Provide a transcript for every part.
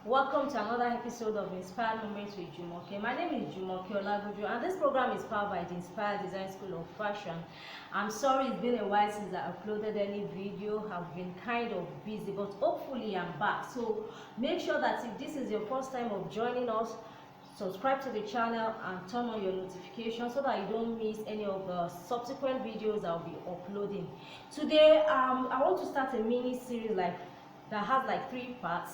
Welcome to another episode of Inspired Moments with Jumoke. My name is Jumoke and this program is powered by the Inspired Design School of Fashion. I'm sorry it's been a while since I uploaded any video. I've been kind of busy, but hopefully I'm back. So make sure that if this is your first time of joining us, subscribe to the channel and turn on your notifications so that you don't miss any of the subsequent videos I'll be uploading. Today I want to start a mini series that has 3 parts.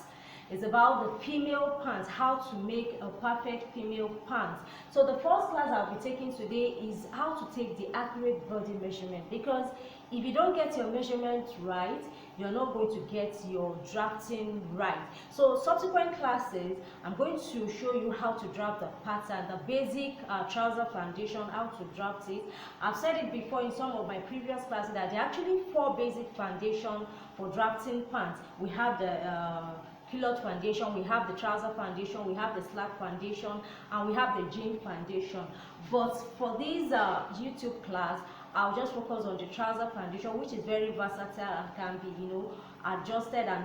It's about the female pants, how to make a perfect female pants. So the first class I'll be taking today is how to take the accurate body measurement, because if you don't get your measurement right, you're not going to get your drafting right. So subsequent classes, I'm going to show you how to draft the pattern, the basic trouser foundation, how to draft it. I've said it before in some of my previous classes that there are actually 4 basic foundations for drafting pants. We have the culotte foundation, we have the trouser foundation, we have the slack foundation, and we have the jean foundation. But for this YouTube class, I'll just focus on the trouser foundation, which is very versatile and can be, adjusted and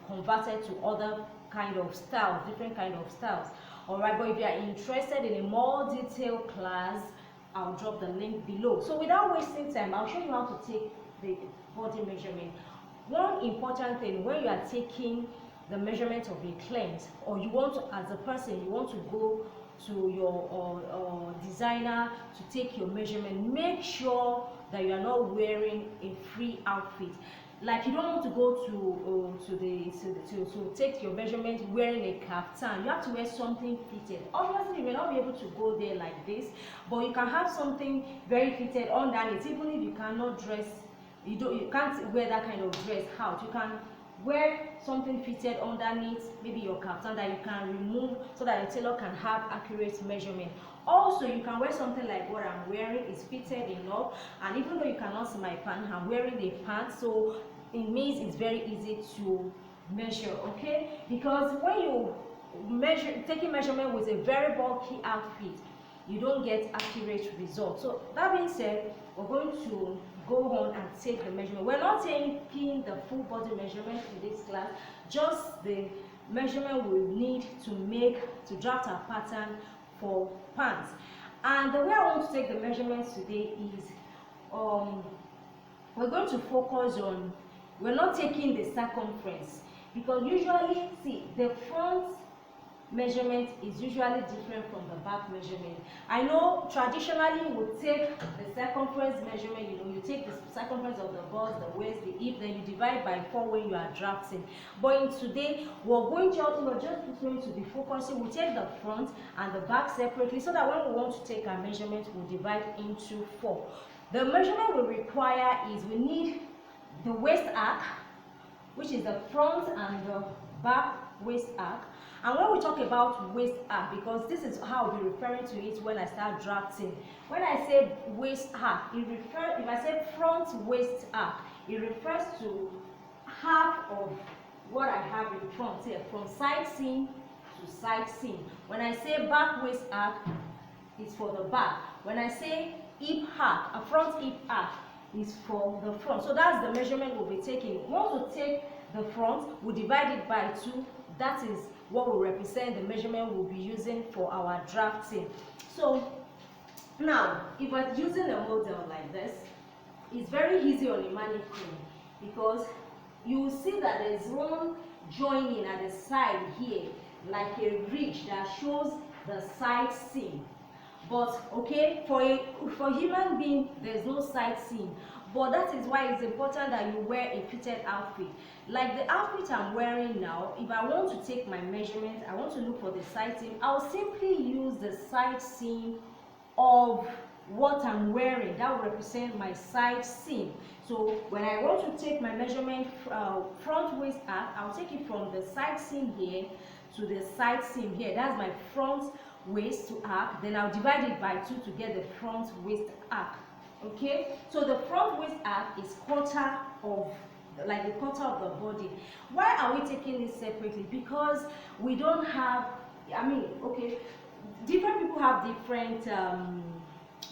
converted to other kind of styles, different kind of styles. Alright, but if you are interested in a more detailed class, I'll drop the link below. So without wasting time, I'll show you how to take the body measurement. One important thing, when you are taking the measurement of a client, or you want to, as a person, you want to go to your designer to take your measurement, make sure that you are not wearing a free outfit. Like, you don't want to go to take your measurement wearing a kaftan. You have to wear something fitted. Obviously, you may not be able to go there like this, but you can have something very fitted underneath. Even if you cannot dress, you can't wear that kind of dress out, you can wear something fitted underneath, maybe your kaftan, that you can remove so that your tailor can have accurate measurement. Also, you can wear something like what I'm wearing. It's fitted enough, and even though you cannot see my pant, I'm wearing a pant, so it means it's very easy to measure, okay? Because when you taking measurement with a very bulky outfit, you don't get accurate results. So that being said, we're going to go on and take the measurement. We're not taking the full body measurement in this class, just the measurement we need to draft our pattern for pants. And the way I want to take the measurements today is we're going to focus on, we're not taking the circumference, because usually, see, the front measurement is usually different from the back measurement. I know traditionally we take the circumference measurement, you take the circumference of the bust, the waist, the hip, then you divide by 4 when you are drafting. But in today, we're just going to be focusing, we take the front and the back separately, so that when we want to take our measurement, we divide into 4. The measurement we require is, we need the waist arc, which is the front and the back waist arc. And when we talk about waist arc, because this is how I'll be referring to it when I start drafting. When I say waist arc, if I say front waist arc, it refers to half of what I have in front here, from side seam to side seam. When I say back waist arc, it's for the back. When I say hip arc, a front hip arc, is for the front. So that's the measurement we'll be taking. Once we take the front, we divide it by 2. That is what will represent the measurement we'll be using for our drafting. So now, if we're using a model like this, it's very easy on a mannequin, because you will see that there's one joining at the side here, like a ridge that shows the side seam. But okay, for human being, there's no side seam. But that is why it's important that you wear a fitted outfit. Like the outfit I'm wearing now, if I want to take my measurement, I want to look for the side seam, I'll simply use the side seam of what I'm wearing. That will represent my side seam. So when I want to take my measurement front waist arc, I'll take it from the side seam here to the side seam here. That's my front waist to arc. Then I'll divide it by 2 to get the front waist arc. Okay, so the front waist arc is quarter of, like the quarter of the body. Why are we taking this separately? Because we don't have, okay, different people have different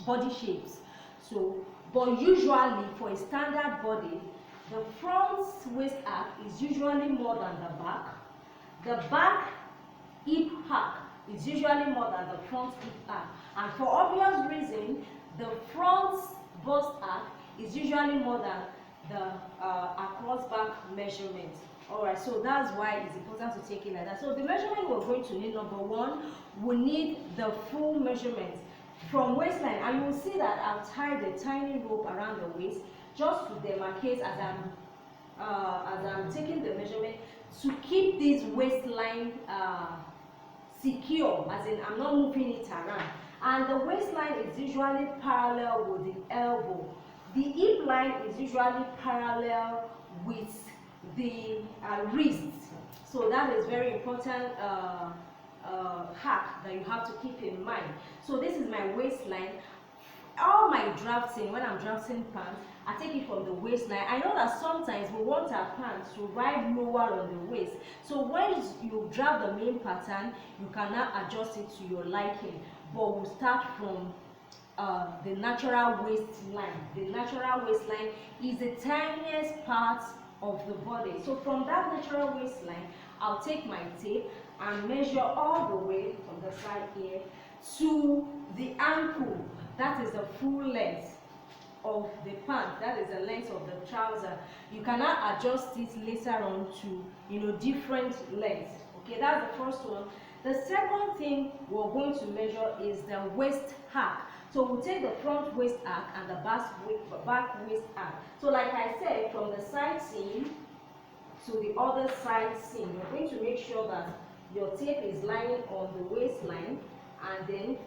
body shapes. So, but usually for a standard body, the front waist arc is usually more than the back, the back hip arc is usually more than the front hip arc, and for obvious reason, the front bust arc is usually more than the across back measurement. Alright, so that's why it's important to take it like that. So the measurement we're going to need, number one, we need the full measurement from waistline, and you will see that I've tied a tiny rope around the waist just to demarcate as I'm taking the measurement, to keep this waistline secure, as in I'm not moving it around. And the waistline is usually parallel with the elbow. The hip line is usually parallel with the wrist. So that is very important hack that you have to keep in mind. So this is my waistline. All my drafting, when I'm drafting pants, I take it from the waistline. I know that sometimes we want our pants to ride lower on the waist. So when you draft the main pattern, you cannot adjust it to your liking. But we'll start from the natural waistline. The natural waistline is the tiniest part of the body. So from that natural waistline, I'll take my tape and measure all the way from the side here to the ankle. That is the full length of the pant. That is the length of the trouser. You cannot adjust it later on to different lengths. Okay, that's the first one. The second thing we're going to measure is the waist arc. So we'll take the front waist arc and the back waist arc. So like I said, from the side seam to the other side seam, you're going to make sure that your tape is lying on the waistline, and then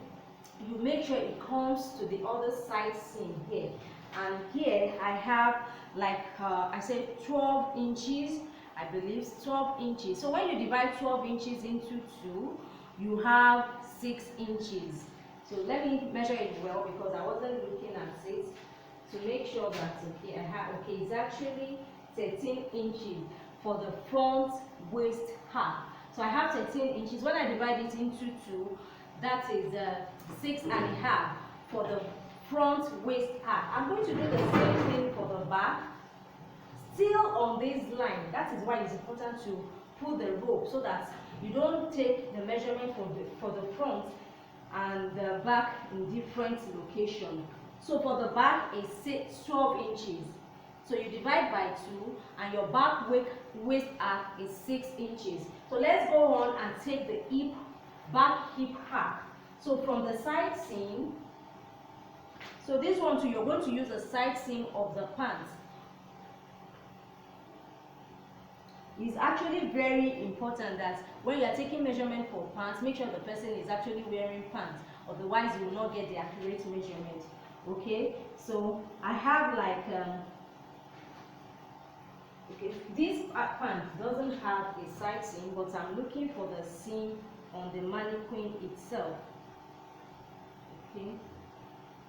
you make sure it comes to the other side seam here. And here I have, like I said, 12 inches, I believe 12 inches. So when you divide 12 inches into 2, you have 6 inches. So let me measure it well, because I wasn't looking at it, to make sure that it's actually 13 inches for the front waist arc. So I have 13 inches. When I divide it into 2, that is 6.5 for the front waist arc. I'm going to do the same thing for the back, still on this line. That is why it's important to pull the rope, so that you don't take the measurement for the front and the back in different locations. So for the back is 12 inches. So you divide by 2, and your back waist arc is 6 inches. So let's go on and take the back hip arc. So from the side seam, so this one too, you're going to use the side seam of the pants. It's actually very important that when you are taking measurement for pants, make sure the person is actually wearing pants, otherwise you will not get the accurate measurement. Okay, so I have like this pant doesn't have a side seam, but I'm looking for the seam on the mannequin itself. Okay,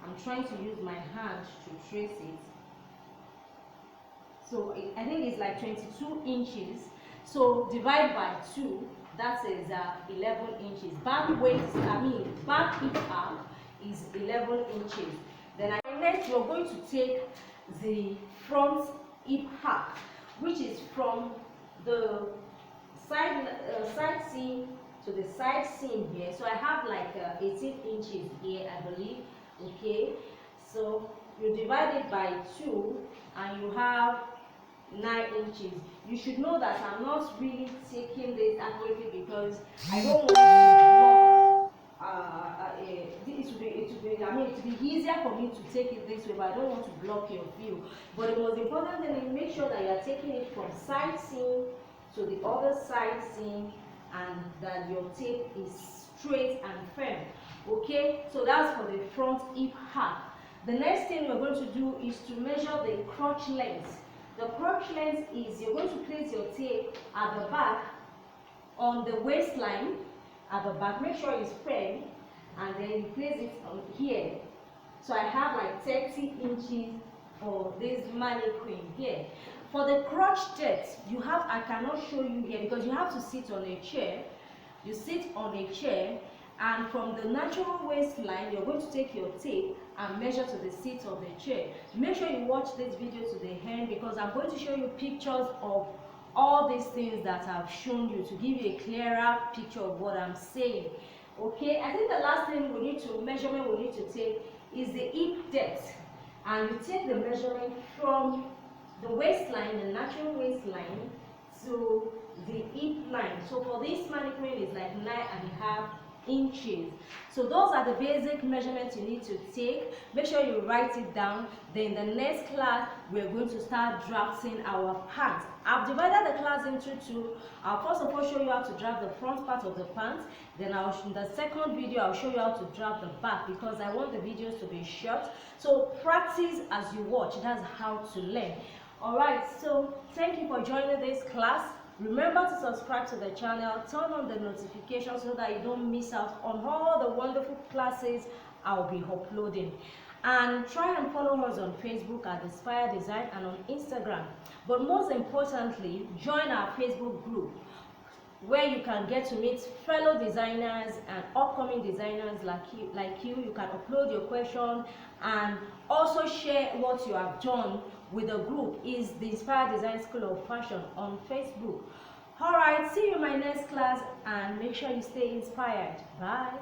I'm trying to use my hand to trace it. So I think it's like 22 inches. So divide by 2, that is 11 inches. Back hip arc is 11 inches. Then next we're going to take the front hip arc, which is from the side seam to the side seam here. So I have like 18 inches here, I believe. Okay, so you divide it by 2, and you have 9 inches. You should know that I'm not really taking this accurately, because I don't want to block. It will be easier for me to take it this way, but I don't want to block your view. But the most important thing is make sure that you are taking it from side seam to the other side seam, and that your tape is straight and firm. Okay, so that's for the front hip arc. The next thing we're going to do is to measure the crotch length. The crotch length is, you're going to place your tape at the back on the waistline at the back. Make sure it's firm, and then you place it on here. So I have like 30 inches for this mannequin here. For the crotch depth, I cannot show you here, because you have to sit on a chair. You sit on a chair, and from the natural waistline, you're going to take your tape and measure to the seat of the chair. Make sure you watch this video to the end, because I'm going to show you pictures of all these things that I've shown you to give you a clearer picture of what I'm saying. Okay, I think the last thing measurement we need to take is the hip depth, and you take the measurement from the waistline, the natural waistline, to the hip line. So for this mannequin is like 9.5 inches. So those are the basic measurements you need to take. Make sure you write it down. Then the next class we're going to start drafting our pants. I've divided the class into two. I'll first of all show you how to draft the front part of the pants. Then in the second video I'll show you how to draft the back, because I want the videos to be short. So practice as you watch. That's how to learn. Alright, so thank you for joining this class. Remember to subscribe to the channel, turn on the notifications so that you don't miss out on all the wonderful classes I'll be uploading. And try and follow us on Facebook at Inspire Design and on Instagram. But most importantly, join our Facebook group, where you can get to meet fellow designers and upcoming designers like you. You can upload your question and also share what you have done with the group. Is the Inspire Design School of Fashion on Facebook. Alright, see you in my next class, and make sure you stay inspired. Bye.